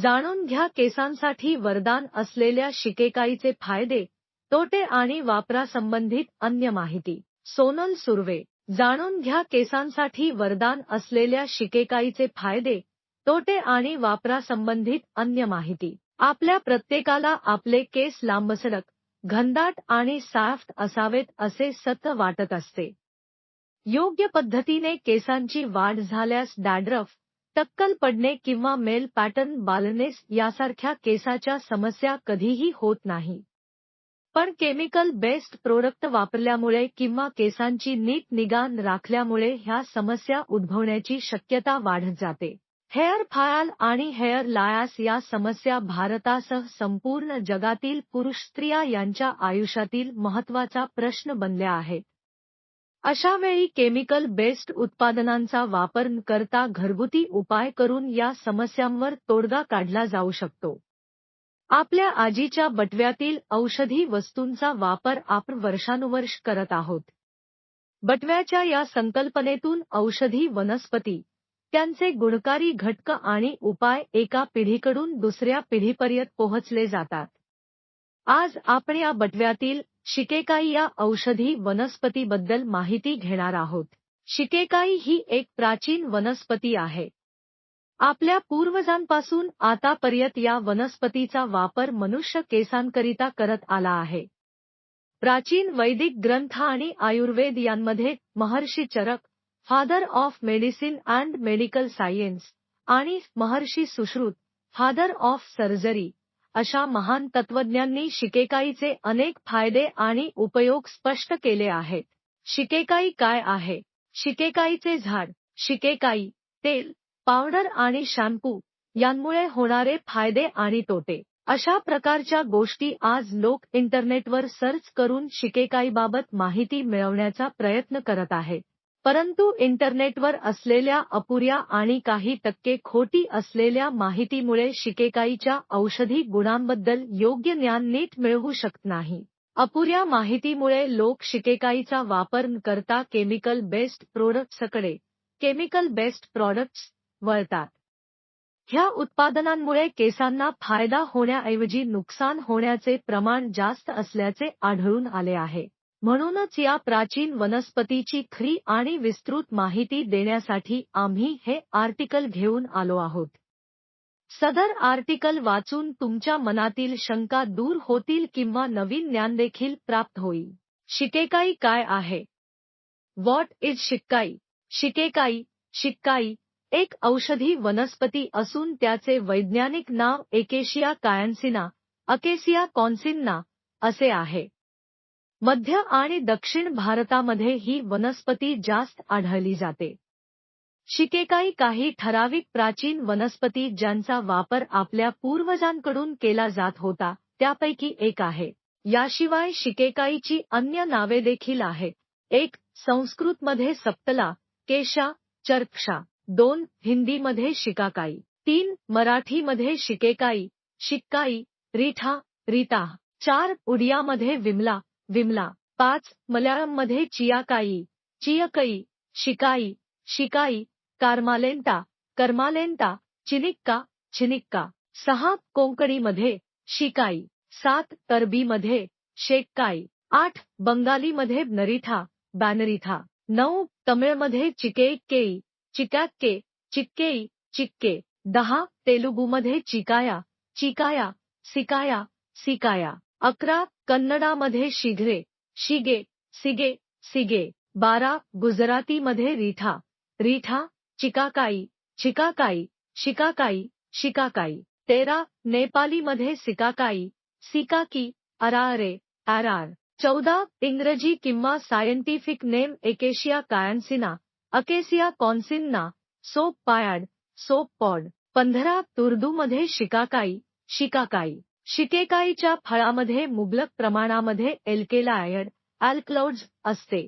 जाणून घ्या केसांसाठी वरदान असलेल्या शिकेकाईचे फायदे, तोटे आणि वापरासंबंधित अन्य माहिती. सोनल सुर्वे. जाणून घ्या केसांसाठी वरदान असलेल्या शिकेकाईचे फायदे, तोटे आणि वापरासंबंधित अन्य माहिती. आपल्या प्रत्येकाला आपले केस लांबसडक, घनदाट आणि सॉफ्ट असावेत असे सतत वाटत असते. योग्य पद्धतीने केसांची वाढ झाल्यास डॅड्रफ, टक्कल पडणे किंवा मेल पॅटर्न बालनेस यासारख्या केसाच्या समस्या कधीही होत नाही. पण केमिकल बेस्ड प्रोडक्ट वापरल्यामुळे किंवा केसांची नीट निगा राखल्यामुळे ह्या समस्या उद्भवण्याची शक्यता वाढत जाते. हेअर फॉल आणि हेअर लॉस या समस्या भारतासह संपूर्ण जगातील पुरुष स्त्रिया यांच्या आयुष्यातील महत्त्वाचा प्रश्न बनल्या आहेत. अशावेळी केमिकल बेस्ड उत्पादनांचा वापर न करता घरगुती उपाय करून या समस्यांवर तोडगा काढला जाऊ शकतो. आपल्या आजीच्या बटव्यातील औषधी वस्तूंचा वापर आपण वर्षानुवर्ष करत आहोत. बटव्याच्या या संकल्पनेतून औषधी वनस्पती, त्यांचे गुणकारी घटक आणि उपाय एका पिढीकडून दुसऱ्या पिढीपर्यंत पोहोचले जातात. आज आपण या बटव्यातील शिकेकाई या औषधी वनस्पतीबद्दल माहिती घेणार आहोत. शिकेकाई ही एक प्राचीन वनस्पती आहे. आपल्या पूर्वजांपासून आतापर्यंत या वनस्पतीचा वापर मनुष्य केसांकरिता करत आला आहे. प्राचीन वैदिक ग्रंथ आणि आयुर्वेद यांमध्ये Maharshi Charak, father of medicine and medical science, आणि Maharshi Sushruta, father of surgery, अशा महान तत्वज्ञांनी शिकेकाईचे अनेक फायदे आणि उपयोग स्पष्ट केले आहेत. शिकेकाई काय आहे? शिकेकाईचे झाड, शिकेकाई, तेल, पावडर आणि शॅम्पू यांमुळे होणारे फायदे आणि तोटे, अशा प्रकारच्या गोष्टी आज लोक इंटरनेटवर सर्च करून शिकेकाईबाबत माहिती मिळवण्याचा प्रयत्न करत आहेत. परंतु इंटरनेटवर असलेल्या अपुऱ्या आणि काही टक्के खोटी असलेल्या माहितीमुळे शिकेकाईच्या औषधी गुणांबद्दल योग्य ज्ञान नीट मिळवू शकत नाही. अपुऱ्या माहितीमुळे लोक शिकेकाईचा वापर न करता केमिकल बेस्ड प्रोडक्ट्सकडे वळतात. ह्या उत्पादनांमुळे केसांना फायदा होण्याऐवजी नुकसान होण्याचे प्रमाण जास्त असल्याचे आढळून आले आहे. म्हणूनच या प्राचीन वनस्पतीची खरी आणि विस्तृत माहिती देण्यासाठी आम्ही हे आर्टिकल घेऊन आलो आहोत. सदर आर्टिकल वाचून तुमच्या मनातील शंका दूर होतील किंवा नवीन ज्ञान देखील प्राप्त होईल. शिकेकाई काय आहे? What is शिक्काई? शिक्काई एक औषधी वनस्पती असून त्याचे वैज्ञानिक नाव एकेशिया कायन्सिना, अकेसिया कॉन्सिन्ना असे आहे. मध्य आणि दक्षिण भारतामध्ये ही वनस्पती जास्त आढळली जाते. शिकेकाई काही ठराविक प्राचीन वनस्पती ज्यांचा वापर आपल्या पूर्वजांकडून केला जात होता त्यापैकी एक आहे. याशिवाय शिकेकाईची अन्य नावे देखील आहेत. 1. संस्कृतमध्ये सप्तला, केशा, चर्पशा. 2. हिंदीमध्ये शिकाकाई. 3. मराठीमध्ये शिकेकाई, शिक्काई, रीठा, रीता. 4. उडियामध्ये विमला. 5. मल्याळममध्ये चियाकाई, चियकई, शिकाई, कर्मालेंटा, चिनिक्का. 6. कोंकणीमध्ये शिकाई. 7. तरबीमध्ये शेक्काई. 8. बंगालीमध्ये बनरिठा. 9. तमिळमध्ये चिक्केई, चिक्के. 10. तेलुगूमध्ये चिकाया, सिकाया. 11. कन्नडामध्ये शिगे. 12. गुजरातीमध्ये रीठा, चिकाकाई, शिकाकाई. 13. नेपालीमध्ये सिकाकी, अरारे. 14. इंग्रजी किंवा scientific name acacia concinna, acacia concinna, soap pod. 15. तुर्दूमध्ये शिकाकाई. शिकेकाईच्या फळामध्ये मुबलक प्रमाणामध्ये अल्कलॉइड्स असते.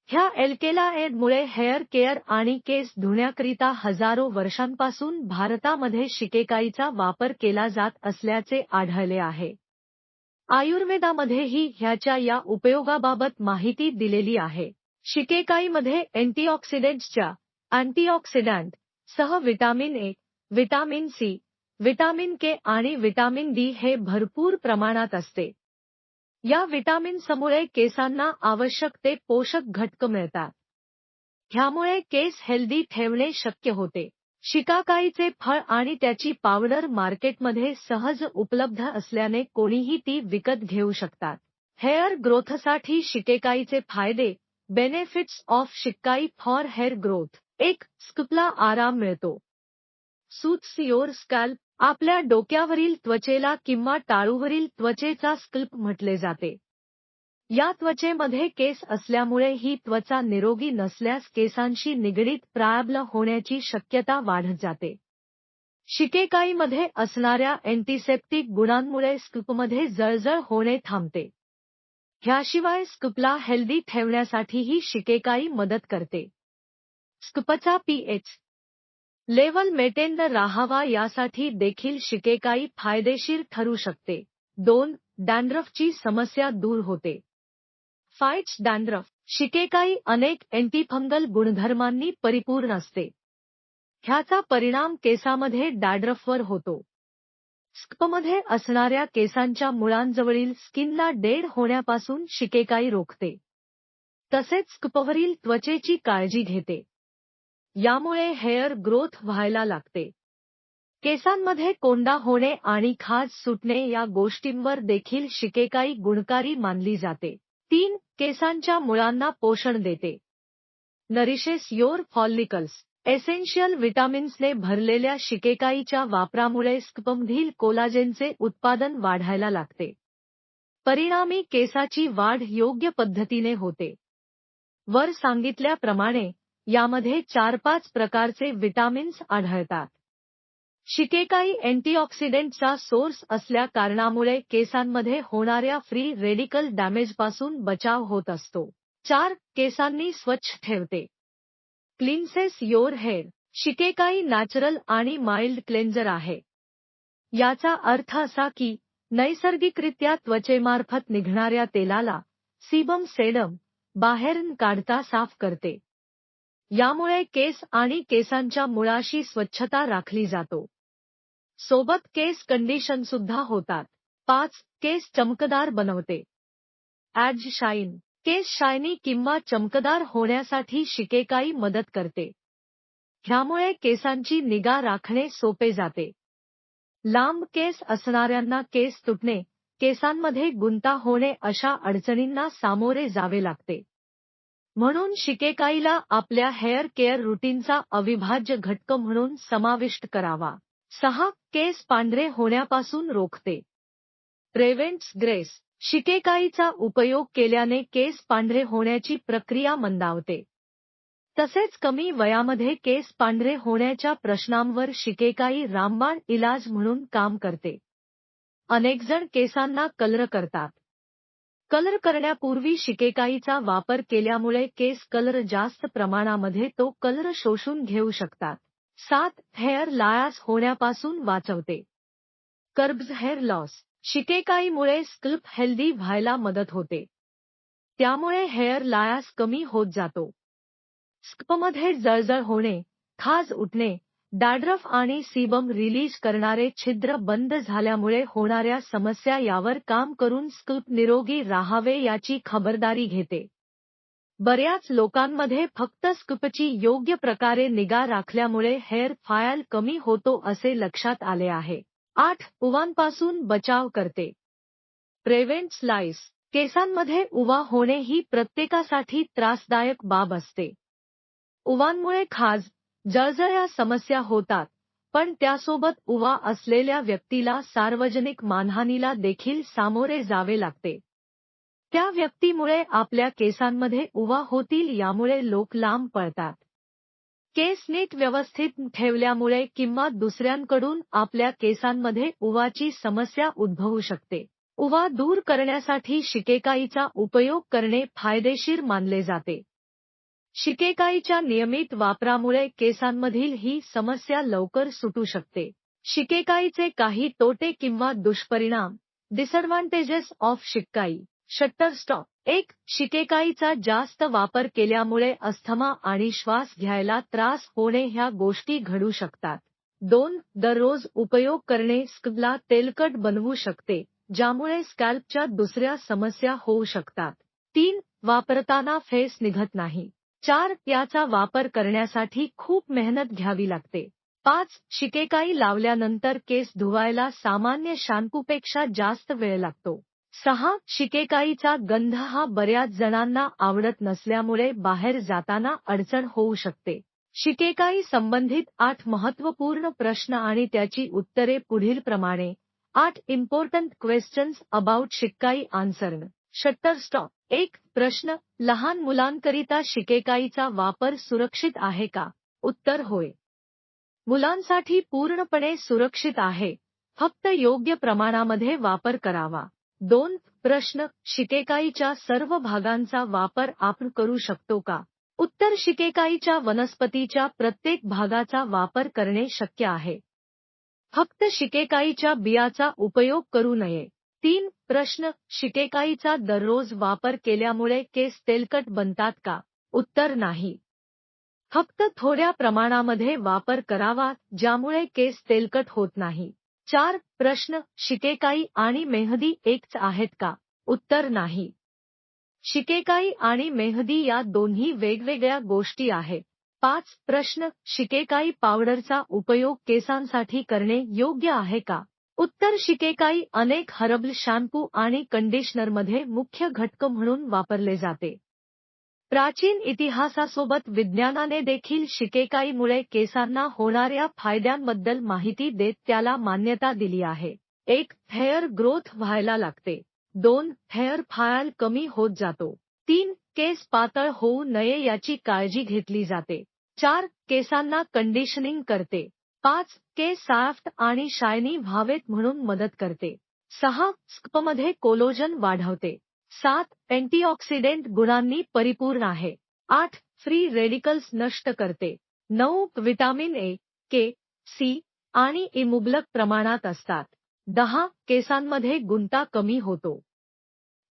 ह्या अल्कलॉइडमुळे हेअर केअर आणि केस धुण्याकरिता हजारो वर्षांपासून भारतामध्ये शिकेकाईचा वापर केला जात असल्याचे आढळले आहे. आयुर्वेदामध्येही ह्याच्या या उपयोगाबाबत माहिती दिलेली आहे. शिकेकाईमध्ये अँटीऑक्सिडंट सह vitamin A, vitamin C, vitamin K आणि विटामिन डी हे भरपूर प्रमाणात असते. या विटामिन्समुळे केसांना आवश्यक ते पोषक घटक मिळतात. ह्यामुळे केस हेल्दी ठेवणे शक्य होते. शिकाकाईचे फळ आणि त्याची पावडर मार्केटमध्ये सहज उपलब्ध असल्याने कोणीही ती विकत घेऊ शकतात. हेअर ग्रोथसाठी शिकेकाईचे फायदे. Benefits of shikakai for hair growth. 1. स्कल्पला आराम मिळतो. Soothes your scalp. आपल्या डोक्यावरील त्वचेला किंवा टाळूवरील त्वचेचा स्कल्प म्हटले जाते. या त्वचेमध्ये केस असल्यामुळे ही त्वचा निरोगी नसल्यास केसांशी निगडीत प्रॉब्लेम होण्याची शक्यता वाढत जाते. शिकेकाईमध्ये असणाऱ्या अँटिसेप्टिक गुणांमुळे स्कल्पमध्ये जळजळ होणे थांबते. ह्याशिवाय स्कल्पला हेल्दी ठेवण्यासाठीही शिकेकाई मदत करते. स्कल्पचा पीएच लेव्हल मेंटेन राहावा यासाठी देखील शिकेकाई फायदेशीर ठरू शकते. 2. डॅन्ड्रफची समस्या दूर होते. Fights dandruff. शिकेकाई अनेक अँटीफंगल गुणधर्मांनी परिपूर्ण असते. ह्याचा परिणाम केसामध्ये डॅन्ड्रफवर होतो. स्कल्पमध्ये असणाऱ्या केसांच्या मुळांजवळील स्किनला डेड होण्यापासून शिकेकाई रोखते. तसेच स्कल्पवरील त्वचेची काळजी घेते. यामुळे हेअर ग्रोथ व्हायला लागते. केसांमध्ये कोंडा होणे आणि खाज सुटणे या गोष्टींवर देखील शिकेकाई गुणकारी मानली जाते. 3. केसांच्या मुळांना पोषण देते. Nourishes your follicles. एसेन्शियल विटामिन्सने भरलेल्या शिकेकाईच्या वापरामुळे स्कल्पमधील कोलाजेनचे उत्पादन वाढायला लागते. परिणामी केसाची वाढ योग्य पद्धतीने होते. वर सांगितल्याप्रमाणे यामध्ये 4-5 प्रकारचे विटामिन्स आढळतात. शिकेकाई अँटीऑक्सिडंटचा सोर्स असल्या कारणामुळे केसांमध्ये होणाऱ्या फ्री रेडिकल डॅमेजपासून बचाव होत असतो. 4. केसांनी स्वच्छ ठेवते. क्लीन्सेस योर हेअर. शिकेकाई नॅचरल आणि माइल्ड क्लेन्झर आहे. याचा अर्थ असा की नैसर्गिकरित्या त्वचेमार्फत निघणाऱ्या तेलाला सीबम सेडम बाहेरून काढता साफ करते. यामुळे केस आणि केसांच्या मुळाशी स्वच्छता राखली जातो. सोबत केस कंडिशन सुद्धा होतात. 5. केस चमकदार बनवते. As shine. केस शायनी किंवा चमकदार होण्यासाठी शिकेकाई मदत करते. ह्यामुळे केसांची निगा राखणे सोपे जाते. लांब केस असणाऱ्यांना केस तुटणे, केसांमध्ये गुंता होणे अशा अडचणींना सामोरे जावे लागते. म्हणून शिकेकाईला आपल्या हेअर केअर रुटीनचा अविभाज्य घटक म्हणून समाविष्ट करावा. 6. केस पांढरे होण्यापासून रोखते. Prevents grace. शिकेकाईचा उपयोग केल्याने केस पांढरे होण्याची प्रक्रिया मंदावते. तसेच कमी वयामध्ये केस पांढरे होण्याच्या प्रश्नांवर शिकेकाई रामबाण इलाज म्हणून काम करते. अनेकजण केसांना कलर करतात. कलर करण्यापूर्वी शिकेकाईचा वापर केल्यामुळे केस कलर जास्त प्रमाणामध्ये तो कलर शोषून घेऊ शकतात. 7. हेअर लॉस होण्यापासून वाचवते. कर्ब्ज हेअर लॉस. शिकेकाईमुळे स्कल्प हेल्दी व्हायला मदत होते. त्यामुळे हेअर लॉस कमी होत जातो. स्कल्पमध्ये जळजळ होणे, खाज उठणे, डॅन्ड्रफ आणि सीबम रिलीज करणारे छिद्र बंद झाल्यामुळे होणाऱ्या समस्या यावर काम करून स्कल्प निरोगी राहावे याची खबरदारी घेते. बऱ्याच लोकांमध्ये फक्त स्कल्पची योग्य प्रकारे निगा राखल्यामुळे हेअर फॉल कमी होतो असे लक्षात आले आहे. 8. उवांपासून बचाव करते. Prevents lice. केसांमध्ये उवा होणे ही प्रत्येकासाठी त्रासदायक बाब असते. उवांमुळे खाज, जळजळ या समस्या होतात, पण त्यासोबत उवा असलेल्या व्यक्तीला सार्वजनिक मानहानीला देखील सामोरे जावे लागते. त्या व्यक्तीमुळे आपल्या केसांमध्ये उवा होतील यामुळे लोक लांब पळतात. केस नीट व्यवस्थित ठेवल्यामुळे किंवा दुसऱ्यांकडून आपल्या केसांमध्ये उवाची समस्या उद्भवू शकते. उवा दूर करण्यासाठी शिकेकाईचा उपयोग करणे फायदेशीर मानले जाते. शिकेकाईच्या नियमित वापरामुळे केसांमधील ही समस्या लवकर सुटू शकते. शिकेकाईचे काही तोटे किंवा दुष्परिणाम. Disadvantages of shikakai. शटरस्टॉप. 1. शिकेकाईचा जास्त वापर केल्यामुळे अस्थमा आणि श्वास घ्यायला त्रास होणे ह्या गोष्टी घडू शकतात. 2. दररोज उपयोग करणे स्कॅल्पला तेलकट बनवू शकते, ज्यामुळे स्कॅल्पच्या दुसऱ्या समस्या होऊ शकतात. 3. वापरताना फेस निघत नाही. 4. याचा वापर करण्यासाठी खूप मेहनत घ्यावी लागते. 5. शिकेकाई लावल्यानंतर केस धुवायला सामान्य शॅम्पूपेक्षा जास्त वेळ लागतो. 6. शिकेकाईचा गंध हा बऱ्याच जणांना आवडत नसल्यामुळे बाहेर जाताना अडचण होऊ शकते. शिकेकाई संबंधित 8 महत्त्वपूर्ण प्रश्न आणि त्याची उत्तरे पुढीलप्रमाणे. 8 important questions about shikakai answered. शटरस्टॉप. 1. प्रश्न: लहान मुलांकरिता शिकेकाईचा वापर सुरक्षित आहे का? उत्तर: होय. मुलांसाठी पूर्णपणे सुरक्षित आहे. फक्त योग्य प्रमाणामध्ये वापर करावा. 2. प्रश्न: शिकेकाईच्या सर्व भागांचा वापर आपण करू शकतो का? उत्तर: शिकेकाईच्या वनस्पतीच्या प्रत्येक भागाचा वापर करणे शक्य आहे. फक्त शिकेकाईच्या बियाचा उपयोग करू नये. 3. प्रश्न: शिकेकाईचा दररोज वापर केल्यामुळे केस तेलकट बनतात का? उत्तर: नाही. फक्त थोड्या प्रमाणामध्ये वापर करावा, ज्यामुळे केस तेलकट होत नाही. 4. प्रश्न: शिकेकाई आणि मेहंदी एकच आहेत का? उत्तर: नाही. शिकेकाई आणि मेहंदी या दोन्ही वेगवेगळ्या गोष्टी आहेत. 5. प्रश्न: शिकेकाई पावडरचा उपयोग केसांसाठी करणे योग्य आहे का? उत्तर: शिकेकाई अनेक हर्बल शॅम्पू आणि कंडिशनरमध्ये मुख्य घटक म्हणून वापरले जाते. प्राचीन इतिहासासोबत विज्ञानाने देखील शिकेकाईमुळे केसांना होणाऱ्या फायद्यांबद्दल माहिती देत त्याला मान्यता दिली आहे. 1. हेअर ग्रोथ व्हायला लागते. 2. हेअर फॉल कमी होत जातो. 3. केस पातळ होऊ नये याची काळजी घेतली जाते. 4. केसांना कंडिशनिंग करते. 5. केस सॉफ्ट आणि शायनी व्हावेत म्हणून मदत करते. 6. स्कॅल्पमध्ये कोलाजन वाढवते. 7. अँटीऑक्सिडेंट गुणांनी परिपूर्ण आहे. 8. फ्री रेडिकल्स नष्ट करते. 9. व्हिटॅमिन ए, के, सी आणि ई मुबलक प्रमाणात असतात. 10. केसांमध्ये गुंता कमी होतो.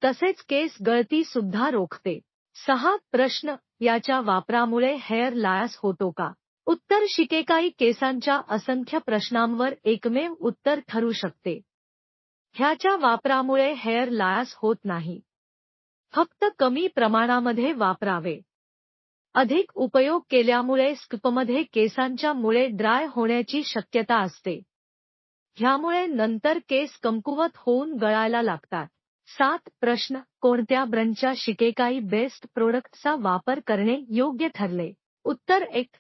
तसेच केस गळती सुद्धा रोखते. 6. प्रश्न: याच्या वापरामुळे हेअर लॉस होतो का? उत्तर: शिकेकाई केसांच्या असंख्य प्रश्नांवर एकमेव उत्तर ठरू शकते. ह्याच्या वापरामुळे हेअर लॉस होत नाही. फक्त कमी प्रमाणामध्ये वापरावे. अधिक उपयोग केल्यामुळे स्कॅल्पमध्ये केसांच्या मुळे ड्राय होण्याची शक्यता असते. ह्यामुळे नंतर केस कमकुवत होऊन गळायला लागतात. 7. प्रश्न: कोणत्या ब्रँडच्या शिकेकाई बेस्ट प्रोडक्ट्सचा वापर करणे योग्य ठरले? उत्तर: 1.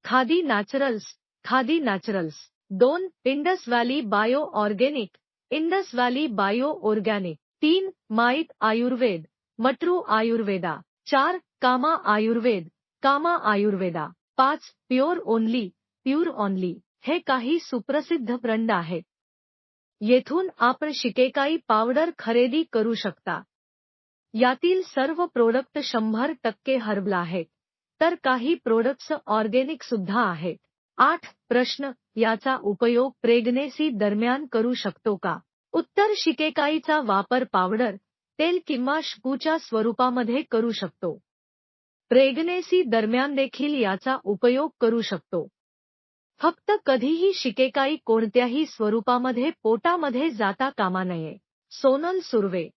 Khadi Naturals. Khadi Naturals. 2. Indus valley bio organic. Indus valley bio organic. 3. माईत आयुर्वेद. मट्रू आयुर्वेदा. 4. कामा आयुर्वेद. कामा Ayurveda. 5. Pure only. Pure only. हे काही सुप्रसिद्ध ब्रँड आहेत. येथून आपण शिकेकाई पावडर खरेदी करू शकता. यातील सर्व प्रोडक्ट 100% हर्बल आहेत, तर काही प्रोडक्ट्स ऑर्गॅनिक सुद्धा आहेत. 8. प्रश्न: याचा उपयोग प्रेग्नेन्सी दरम्यान करू शकतो का? उत्तर: शिकेकाईचा वापर पावडर, तेल किंवा शॅम्पूच्या स्वरूपामध्ये करू शकतो. प्रेग्नेन्सी दरम्यान देखील याचा उपयोग करू शकतो. फक्त कधीही शिकेकाई कोणत्याही स्वरूपामध्ये पोटामध्ये जाता कामा नये. सोनल सुर्वे.